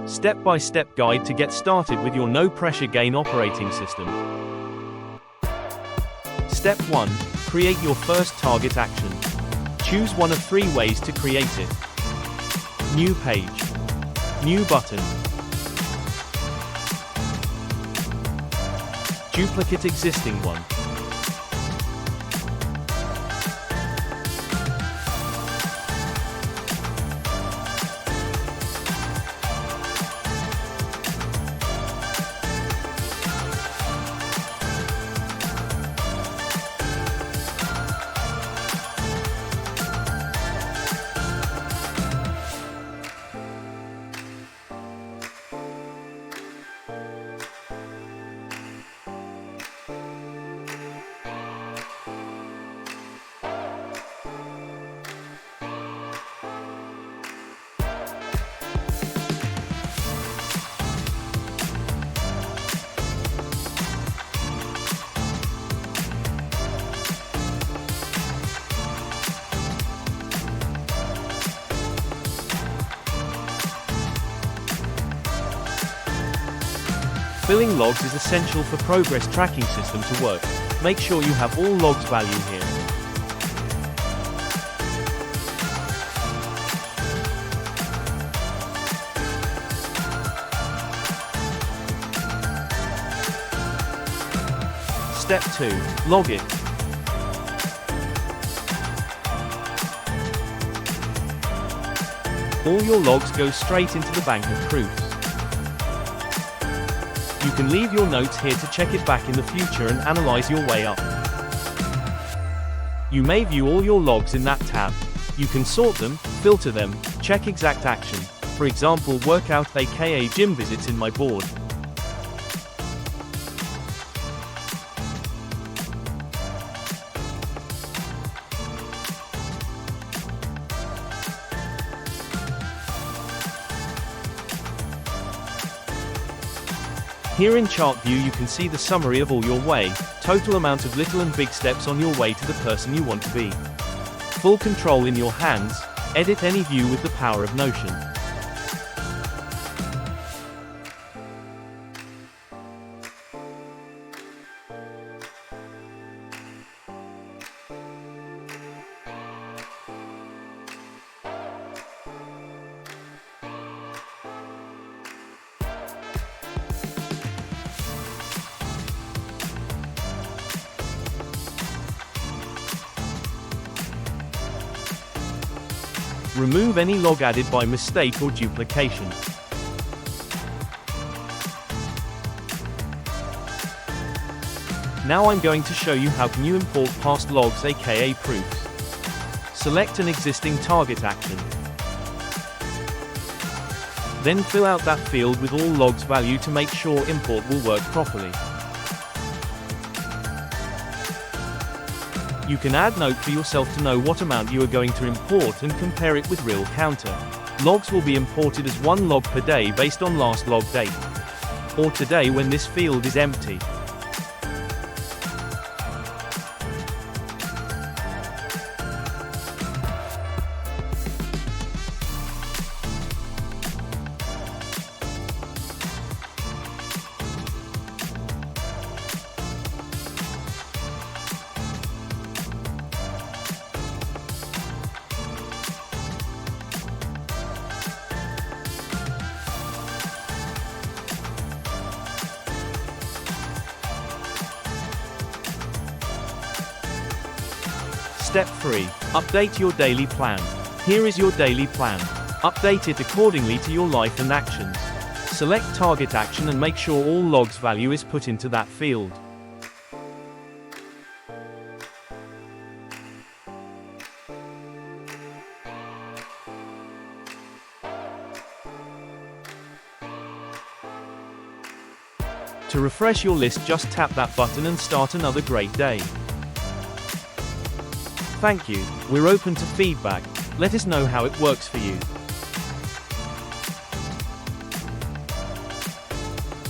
Step-by-step guide to get started with your no-pressure gain operating system. Step 1. Create your first target action. Choose one of 3 ways to create it. New page. New button. Duplicate existing one. Filling logs is essential for progress tracking system to work. Make sure you have all logs value here. Step 2. Log it. All your logs go straight into the bank of proofs. You can leave your notes here to check it back in the future and analyze your way up. You may view all your logs in that tab. You can sort them, filter them, check exact action. For example, workout aka gym visits in my board. Here in chart view you can see the summary of all your way, total amount of little and big steps on your way to the person you want to be. Full control in your hands, edit any view with the power of Notion. Remove any log added by mistake or duplication. Now I'm going to show you how can you import past logs aka proofs. Select an existing target action. Then fill out that field with all logs value to make sure import will work properly. You can add note for yourself to know what amount you are going to import and compare it with real counter. Logs will be imported as 1 log per day based on last log date, or today when this field is empty. Step 3. Update your daily plan. Here is your daily plan. Update it accordingly to your life and actions. Select target action and make sure all logs value is put into that field. To refresh your list, just tap that button and start another great day. Thank you. We're open to feedback. Let us know how it works for you.